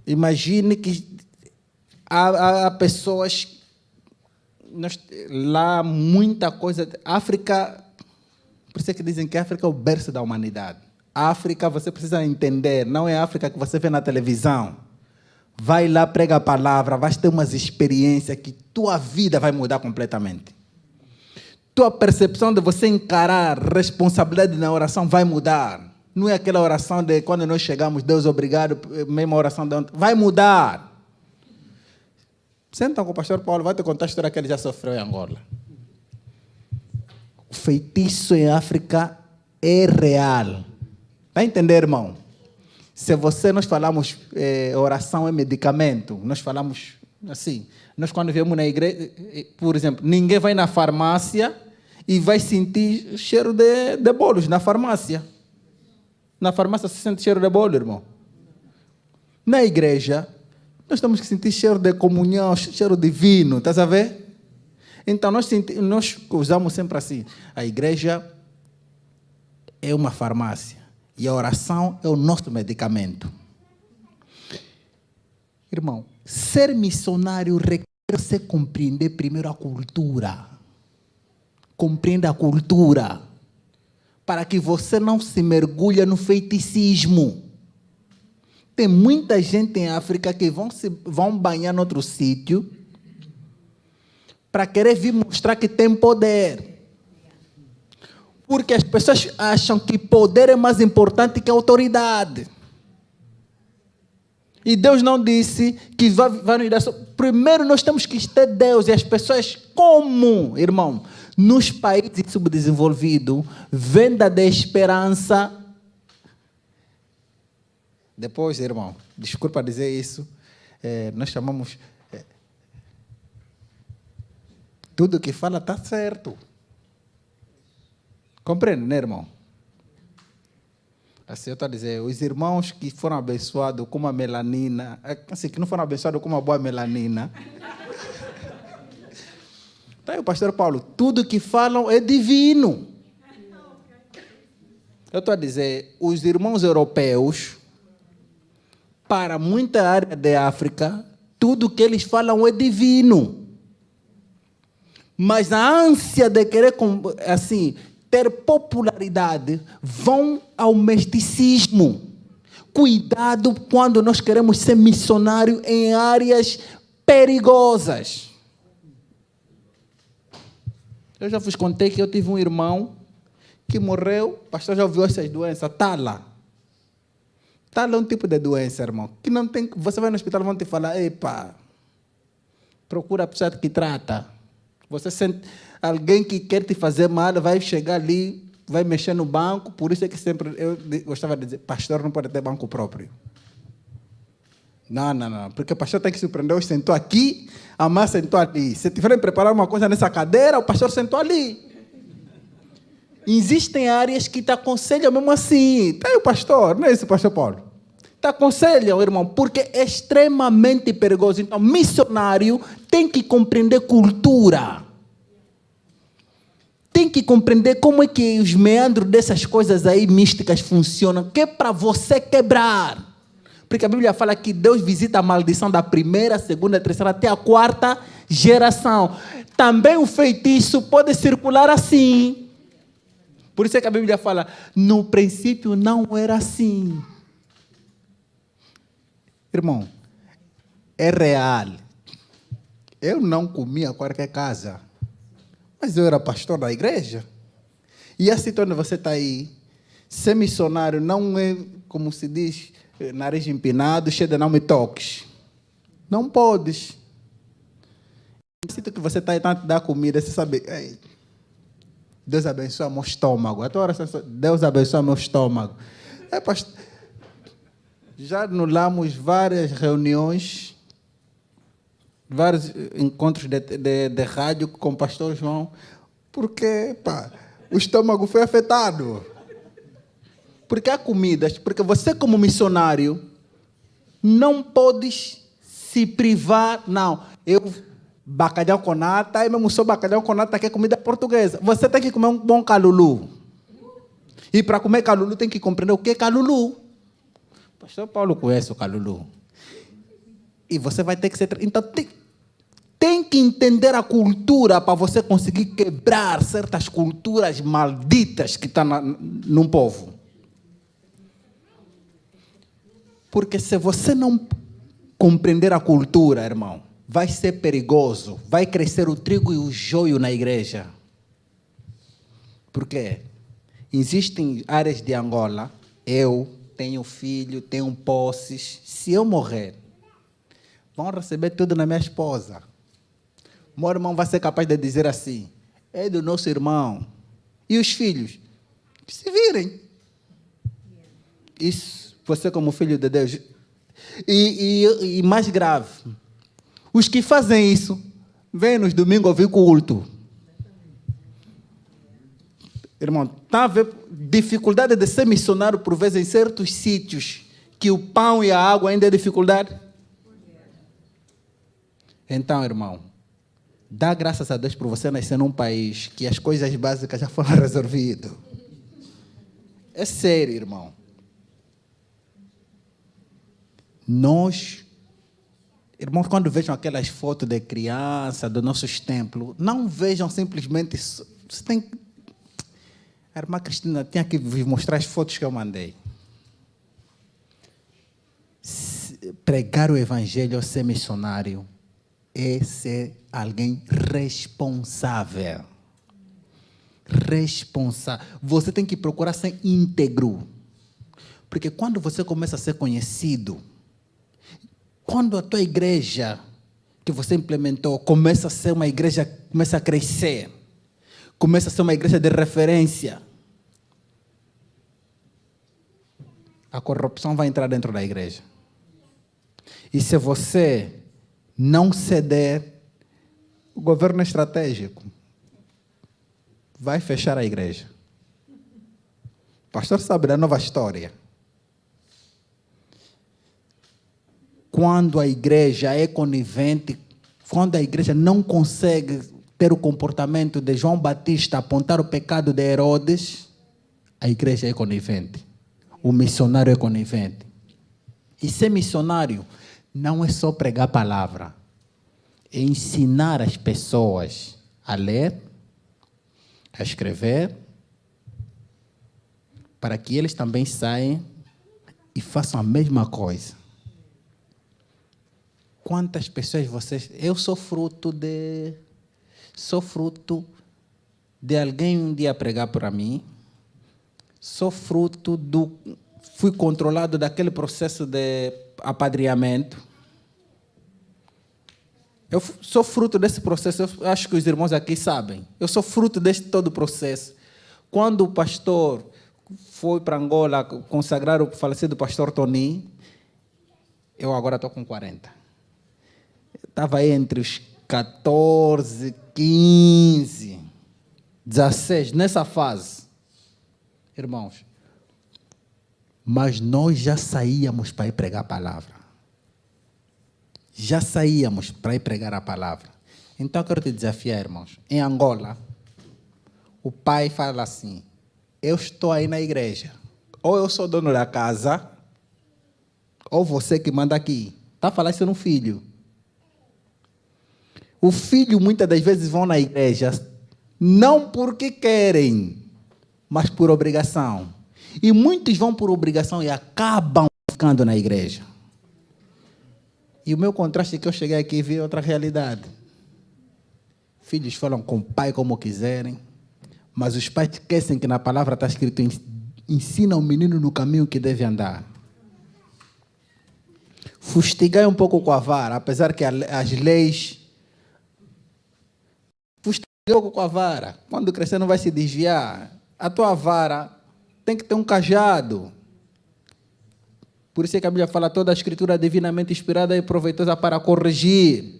[SPEAKER 1] Imagine que há pessoas... Lá, muita coisa... África... Por isso é que dizem que a África é o berço da humanidade. A África, você precisa entender, não é a África que você vê na televisão. Vai lá, prega a palavra, vais ter umas experiências que tua vida vai mudar completamente. Tua percepção de você encarar responsabilidade na oração vai mudar. Não é aquela oração de quando nós chegamos, Deus obrigado, mesma oração de ontem. Vai mudar. Senta com o pastor Paulo, vai te contar a história que ele já sofreu em Angola. O feitiço em África é real. Está a entender, irmão? Se nós falamos oração é medicamento, nós falamos assim. Nós quando viemos na igreja, por exemplo, ninguém vai na farmácia e vai sentir cheiro de bolos na farmácia. Na farmácia se sente cheiro de bolo, irmão. Na igreja, nós temos que sentir cheiro de comunhão, cheiro divino, estás a ver? Então, nós usamos sempre assim, a igreja é uma farmácia e a oração é o nosso medicamento. Irmão, ser missionário requer você compreender primeiro a cultura. Compreenda a cultura, para que você não se mergulhe no feiticismo. Tem muita gente em África que vão banhar em outro sítio para querer vir mostrar que tem poder. Porque as pessoas acham que poder é mais importante que a autoridade. E Deus não disse que vai nos dar... Primeiro nós temos que ter Deus. E as pessoas, como, irmão? Nos países subdesenvolvidos, venda de esperança. Depois, irmão, desculpa dizer isso, nós chamamos... tudo que fala está certo. Compreende, né, irmão? Assim, eu estou a dizer, os irmãos que foram abençoados com uma melanina, assim, que não foram abençoados com uma boa melanina. Tá aí o pastor Paulo, tudo que falam é divino. Eu estou a dizer, os irmãos europeus, para muita área da África, tudo que eles falam é divino. Mas a ânsia de querer, assim, ter popularidade, vão ao misticismo. Cuidado quando nós queremos ser missionário em áreas perigosas. Eu já vos contei que eu tive um irmão que morreu, o pastor já ouviu essas doenças, tala. Tala é um tipo de doença, irmão, que não tem, você vai no hospital e vão te falar, epa, procura a pessoa que trata. Você sente alguém que quer te fazer mal, vai chegar ali, vai mexer no banco, por isso é que sempre eu gostava de dizer, pastor não pode ter banco próprio. Não, porque o pastor tem que se surpreender, hoje sentou aqui, a mãe sentou ali. Se tiverem preparar uma coisa nessa cadeira, o pastor sentou ali. Existem áreas que te aconselham mesmo assim. Tá aí o pastor, não é isso, pastor Paulo? Te aconselham, irmão, porque é extremamente perigoso. Então, missionário tem que compreender cultura. Tem que compreender como é que os meandros dessas coisas aí místicas funcionam, que é para você quebrar. Porque a Bíblia fala que Deus visita a maldição da primeira, segunda, terceira, até a quarta geração. Também o feitiço pode circular assim. Por isso é que a Bíblia fala, no princípio não era assim. Irmão, é real. Eu não comia qualquer casa, mas eu era pastor da igreja. E assim, quando você está aí, ser missionário não é, como se diz, nariz empinado, cheio de não me toques. Não podes. Sinto que você está aí tanto dar comida, você sabe, ei, Deus abençoa meu estômago. A tua oração, Deus abençoa meu estômago. Pastor, já anulamos várias reuniões, vários encontros de rádio com o pastor João, porque o estômago foi afetado. Porque há comidas, porque você como missionário não pode se privar, não. Bacalhau com nata, eu mesmo sou bacalhau com nata, que é comida portuguesa. Você tem que comer um bom calulu. E para comer calulu tem que compreender o que é calulu. O pastor Paulo conhece o calulu. E você vai ter que ser... Então tem que entender a cultura para você conseguir quebrar certas culturas malditas que estão num povo. Porque se você não compreender a cultura, irmão, vai ser perigoso. Vai crescer o trigo e o joio na igreja. Por quê? Existem áreas de Angola, eu tenho filho, tenho posses. Se eu morrer, vão receber tudo na minha esposa. Meu irmão vai ser capaz de dizer assim, é do nosso irmão. E os filhos? Que se virem. Isso. Você como filho de Deus. E mais grave, os que fazem isso, vêm nos domingos ouvir culto. Irmão, está a ver dificuldade de ser missionário por vezes em certos sítios, que o pão e a água ainda é dificuldade? Então, irmão, Dá graças a Deus por você nascer num país que as coisas básicas já foram resolvidas. É sério, irmão. Nós, irmãos, quando vejam aquelas fotos de criança dos nossos templos, não vejam simplesmente isso. Você tem... A irmã Cristina tinha que vos mostrar as fotos que eu mandei. Pregar o evangelho ou ser missionário é ser alguém responsável. Responsável. Você tem que procurar ser íntegro. Porque quando você começa a ser conhecido, quando a tua igreja que você implementou começa a ser uma igreja, começa a crescer, começa a ser uma igreja de referência, a corrupção vai entrar dentro da igreja. E se você não ceder, o governo estratégico vai fechar a igreja. O pastor sabe da nova história. Quando a igreja é conivente, quando a igreja não consegue ter o comportamento de João Batista, apontar o pecado de Herodes, a igreja é conivente. O missionário é conivente. E ser missionário não é só pregar a palavra, é ensinar as pessoas a ler, a escrever, para que eles também saiam e façam a mesma coisa. Quantas pessoas vocês... Eu sou fruto de alguém um dia pregar para mim. Sou fruto do... Fui controlado daquele processo de apadrinhamento. Eu sou fruto desse processo. Eu acho que os irmãos aqui sabem. Eu sou fruto deste todo o processo. Quando o pastor foi para Angola consagrar o falecido pastor Tony, eu agora estou com 40. Estava aí entre os 14, 15, 16, nessa fase. Irmãos, mas nós já saíamos para ir pregar a palavra. Já saíamos para ir pregar a palavra. Então eu quero te desafiar, irmãos. Em Angola, o pai fala assim: eu estou aí na igreja. Ou eu sou dono da casa, ou você que manda aqui. Está falando isso no filho. O filho, muitas das vezes, vão na igreja, não porque querem, mas por obrigação. E muitos vão por obrigação e acabam ficando na igreja. E o meu contraste é que eu cheguei aqui e vi outra realidade. Filhos falam com o pai como quiserem, mas os pais esquecem que na palavra está escrito: ensina o menino no caminho que deve andar. Fustigai um pouco com a vara, apesar que as leis... Fustigai com a vara. Quando crescer não vai se desviar. A tua vara tem que ter um cajado. Por isso é que a Bíblia fala: toda a escritura é divinamente inspirada e proveitosa para corrigir.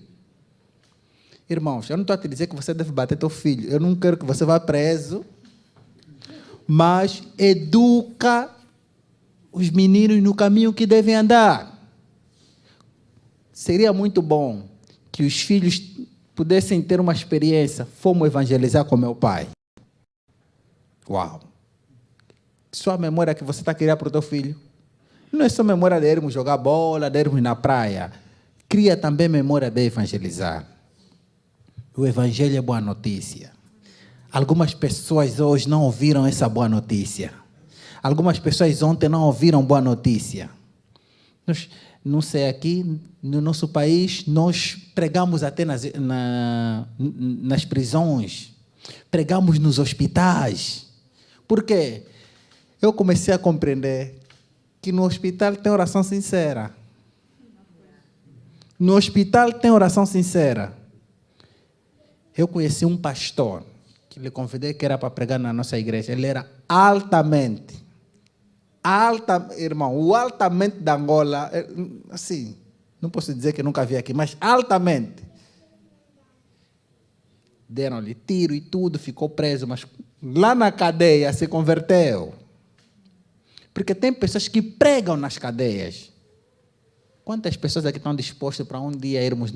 [SPEAKER 1] Irmãos, eu não estou a te dizer que você deve bater teu filho. Eu não quero que você vá preso. Mas educa os meninos no caminho que devem andar. Seria muito bom que os filhos pudessem ter uma experiência. Fomos evangelizar com meu pai. Uau! Só a memória que você está criando para o teu filho. Não é só memória de irmos jogar bola, de irmos na praia. Cria também memória de evangelizar. O evangelho é boa notícia. Algumas pessoas hoje não ouviram essa boa notícia. Algumas pessoas ontem não ouviram boa notícia. Nós, não sei, aqui no nosso país, nós pregamos até nas prisões. Pregamos nos hospitais. Por quê? Eu comecei a compreender que no hospital tem oração sincera. No hospital tem oração sincera. Eu conheci um pastor que lhe convidei que era para pregar na nossa igreja. Ele era irmão, o altamente da Angola, assim, não posso dizer que nunca vi aqui, mas altamente. Deram-lhe tiro e tudo, ficou preso, mas lá na cadeia se converteu. Porque tem pessoas que pregam nas cadeias. Quantas pessoas aqui estão dispostas para um dia irmos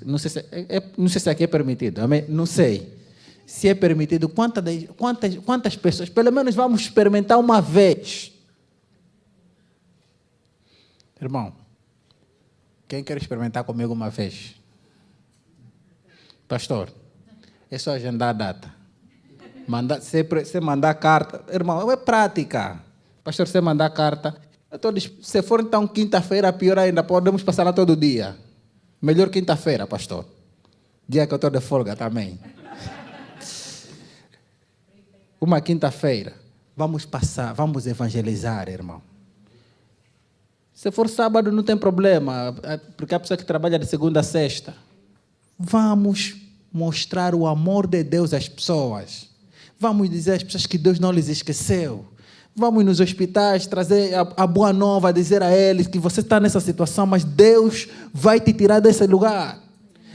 [SPEAKER 1] não sei se aqui é permitido, amém? Não sei. Se é permitido, quantas pessoas, pelo menos vamos experimentar uma vez. Irmão, quem quer experimentar comigo uma vez? Pastor, é só agendar a data. Você mandar carta, irmão, é prática. Pastor, você mandar carta. Se for então quinta-feira, pior ainda, podemos passar lá todo dia. Melhor quinta-feira, pastor. Dia que eu estou de folga também. Uma quinta-feira, vamos evangelizar, irmão. Se for sábado, não tem problema, porque a pessoa que trabalha de segunda a sexta. Vamos mostrar o amor de Deus às pessoas. Vamos dizer às pessoas que Deus não lhes esqueceu. Vamos nos hospitais trazer a boa nova, dizer a eles que você está nessa situação, mas Deus vai te tirar desse lugar.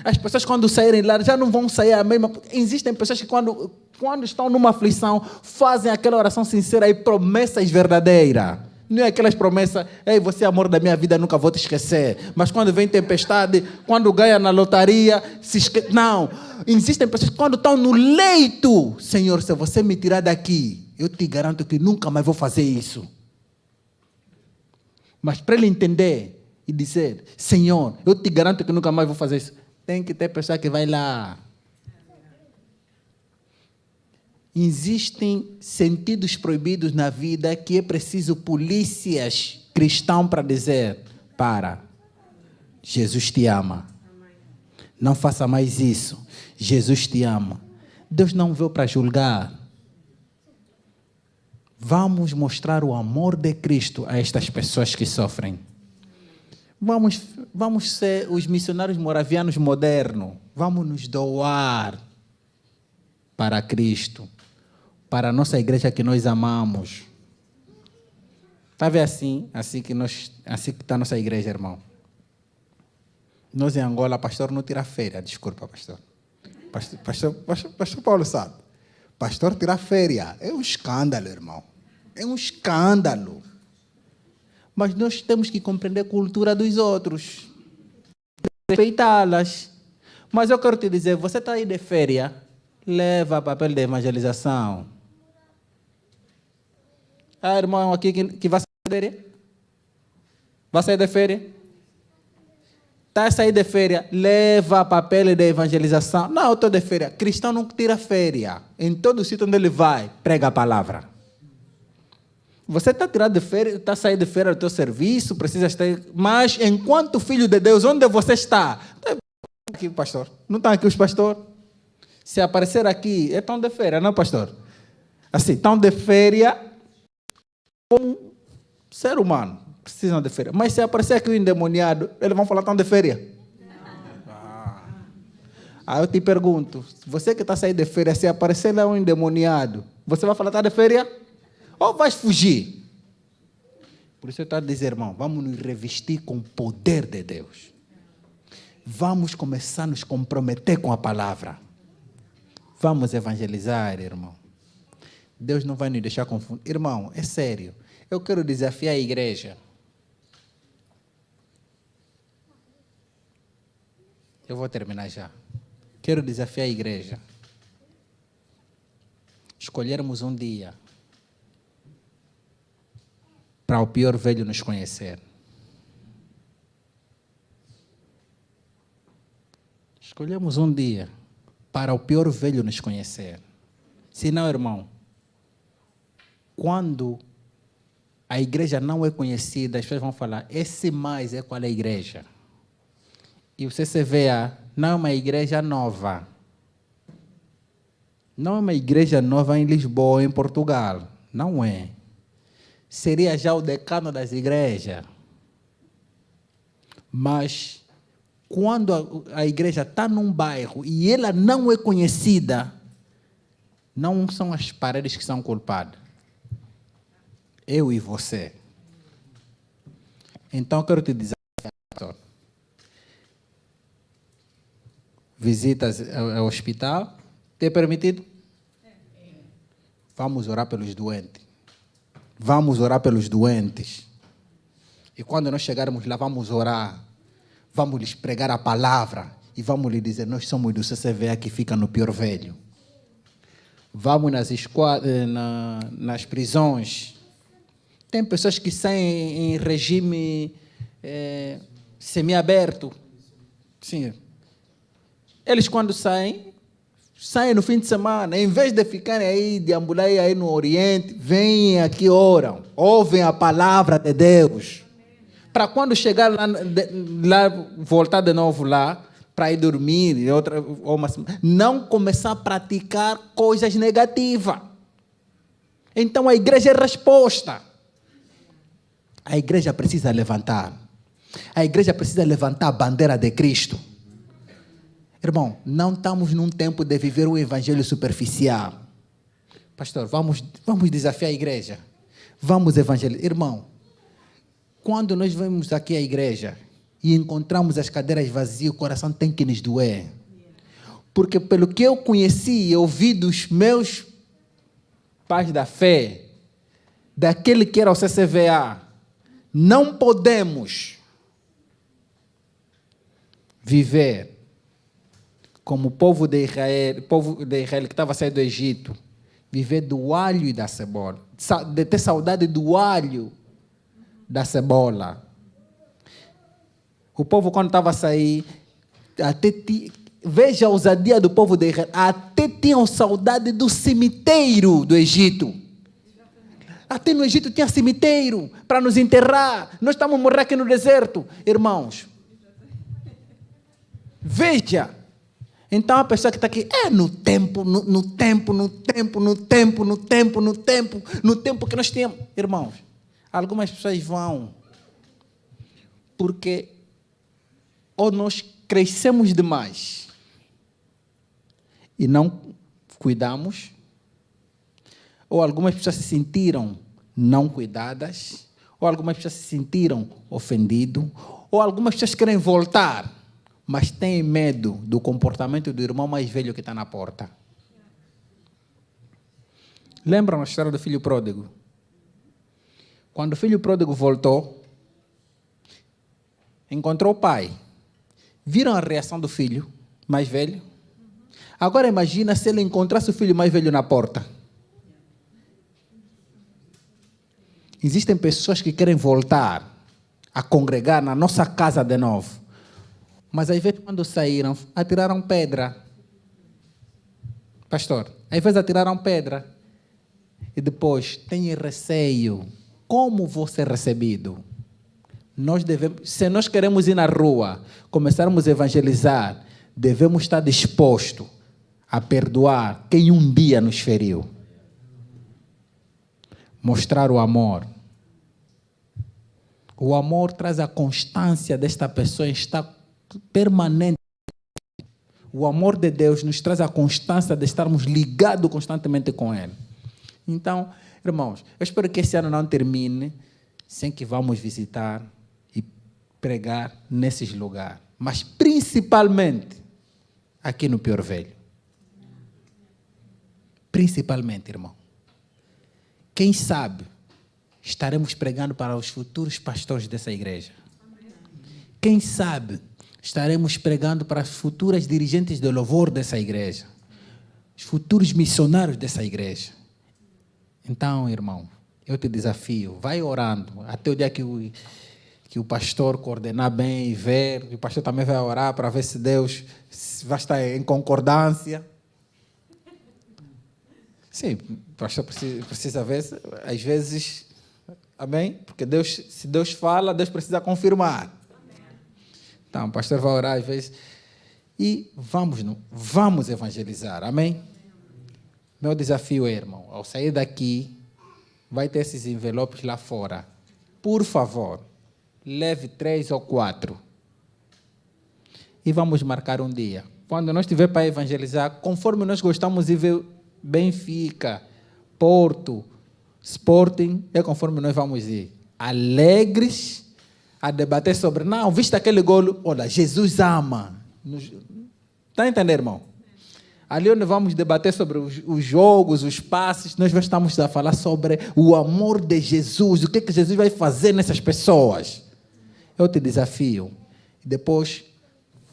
[SPEAKER 1] As pessoas, quando saírem lá, já não vão sair a mesma. Existem pessoas que, quando estão numa aflição, fazem aquela oração sincera e promessas verdadeiras. Não é aquelas promessas, ei, você é amor da minha vida, nunca vou te esquecer. Mas quando vem tempestade, quando ganha na lotaria, se esquece. Não. Existem pessoas que, quando estão no leito, Senhor, se você me tirar daqui, eu te garanto que nunca mais vou fazer isso. Mas para ele entender e dizer, Senhor, eu te garanto que nunca mais vou fazer isso, tem que ter pessoa que vai lá. Existem sentidos proibidos na vida que é preciso polícias cristãos para dizer, Jesus te ama. Não faça mais isso. Jesus te ama. Deus não veio para julgar. Vamos mostrar o amor de Cristo a estas pessoas que sofrem. Vamos ser os missionários moravianos modernos. Vamos nos doar para Cristo, para a nossa igreja que nós amamos. Está vendo assim que está a nossa igreja, irmão? Nós em Angola, pastor não tira férias, desculpa, pastor. Pastor Paulo sabe. Pastor tira férias. É um escândalo, irmão. É um escândalo. Mas nós temos que compreender a cultura dos outros. Respeitá-las. Mas eu quero te dizer, você está aí de férias, leva papel de evangelização. Irmão aqui que vai sair de férias? Vai sair de férias? Está a sair de férias, leva papel de evangelização. Não, eu estou de férias. Cristão não tira férias. Em todo sítio onde ele vai, prega a palavra. Você está tirado de férias, está saindo de férias do teu serviço, precisa estar. Mas enquanto filho de Deus, onde você está? Aqui, pastor. Não estão aqui os pastores? Se aparecer aqui, estão de férias, não, pastor? Assim, estão de férias como ser humano. Precisam de férias. Mas se aparecer aqui o endemoniado, eles vão falar, estão de férias? Aí eu te pergunto, você que está saindo de férias, se aparecer lá um endemoniado, você vai falar, está de férias? Ou vais fugir? Por isso eu estou a dizer, irmão, vamos nos revestir com o poder de Deus. Vamos começar a nos comprometer com a palavra. Vamos evangelizar, irmão. Deus não vai nos deixar confundir. Irmão, é sério. Eu quero desafiar a igreja. Eu vou terminar já. Quero desafiar a igreja. Escolhermos um dia para o pior velho nos conhecer. Escolhemos um dia para o pior velho nos conhecer. Se não, irmão, quando a igreja não é conhecida, as pessoas vão falar, esse mais é qual é a igreja? E o CCVA não é uma igreja nova. Não é uma igreja nova em Lisboa, em Portugal. Não é. Seria já o decano das igrejas. Mas, quando a igreja está num bairro e ela não é conhecida, não são as paredes que são culpadas. Eu e você. Então, eu quero te dizer, pastor, visitas ao hospital, te é permitido? Vamos orar pelos doentes. Vamos orar pelos doentes. E quando nós chegarmos lá, vamos orar, vamos lhes pregar a palavra e vamos lhes dizer, nós somos do CCVA que fica no Pior Velho. Vamos nas prisões. Tem pessoas que saem em regime semiaberto. Sim. Eles quando saem no fim de semana. Em vez de ficarem aí, deambularem aí no Oriente, vêm aqui, oram, ouvem a palavra de Deus. Para quando chegar lá, voltar de novo lá, para ir dormir, não começar a praticar coisas negativas. Então a igreja é resposta. A igreja precisa levantar. A igreja precisa levantar a bandeira de Cristo. Irmão, não estamos num tempo de viver o evangelho superficial. Pastor, vamos desafiar a igreja. Vamos evangelizar. Irmão, quando nós vamos aqui à igreja e encontramos as cadeiras vazias, o coração tem que nos doer. Porque pelo que eu conheci e ouvi dos meus pais da fé, daquele que era o CCVA, não podemos viver como o povo de Israel que estava saindo do Egito, viver do alho e da cebola, de ter saudade do alho, da cebola. O povo, quando estava a sair, veja a ousadia do povo de Israel, até tinham saudade do cemitério do Egito. Até no Egito tinha cemitério para nos enterrar. Nós estamos a morrer aqui no deserto. Irmãos, veja. Então a pessoa que está aqui, no tempo que nós tínhamos. Irmãos, algumas pessoas vão porque ou nós crescemos demais e não cuidamos, ou algumas pessoas se sentiram não cuidadas, ou algumas pessoas se sentiram ofendidas, ou algumas pessoas querem voltar, mas têm medo do comportamento do irmão mais velho que está na porta. Lembram a história do filho pródigo? Quando o filho pródigo voltou, encontrou o pai. Viram a reação do filho mais velho? Agora imagina se ele encontrasse o filho mais velho na porta. Existem pessoas que querem voltar a congregar na nossa casa de novo. Mas às vezes quando saíram, atiraram pedra. Pastor, às vezes atiraram pedra. E depois, tem receio. Como vou ser recebido? Se nós queremos ir na rua, começarmos a evangelizar, devemos estar dispostos a perdoar quem um dia nos feriu. Mostrar o amor. O amor traz a constância desta pessoa em estar permanente. O amor de Deus nos traz a constância de estarmos ligados constantemente com Ele. Então, irmãos, eu espero que esse ano não termine sem que vamos visitar e pregar nesses lugares. Mas principalmente aqui no Pior Velho. Principalmente, irmão. Quem sabe estaremos pregando para os futuros pastores dessa igreja. Quem sabe estaremos pregando para as futuras dirigentes de louvor dessa igreja. Os futuros missionários dessa igreja. Então, irmão, eu te desafio, vai orando, até o dia que o pastor coordenar bem e ver, o pastor também vai orar para ver se Deus vai estar em concordância. Sim, o pastor precisa ver, às vezes, amém? Porque se Deus fala, Deus precisa confirmar. Então, o pastor vai orar às vezes e vamos evangelizar, amém? Meu desafio é, irmão, ao sair daqui, vai ter esses envelopes lá fora. Por favor, leve 3 ou 4. E vamos marcar um dia. Quando nós estiver para evangelizar, conforme nós gostamos de ver Benfica, Porto, Sporting, é conforme nós vamos ir. Alegres a debater sobre, não, viste aquele golo, olha, Jesus ama. Está a entender, irmão? Ali onde vamos debater sobre os jogos, os passes, nós estamos a falar sobre o amor de Jesus, o que Jesus vai fazer nessas pessoas. eu te desafio. Depois,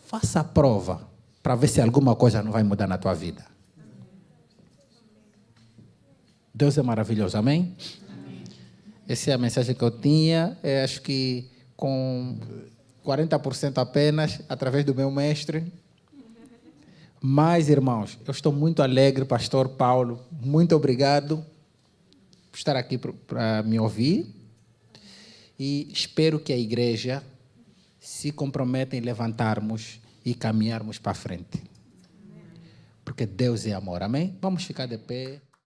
[SPEAKER 1] faça a prova para ver se alguma coisa não vai mudar na tua vida. Deus é maravilhoso, amém? Essa é a mensagem que eu tinha. Eu acho que com 40% apenas, através do meu mestre. Mas, irmãos, eu estou muito alegre, pastor Paulo. Muito obrigado por estar aqui para me ouvir. E espero que a igreja se comprometa em levantarmos e caminharmos para frente. Porque Deus é amor, amém? Vamos ficar de pé.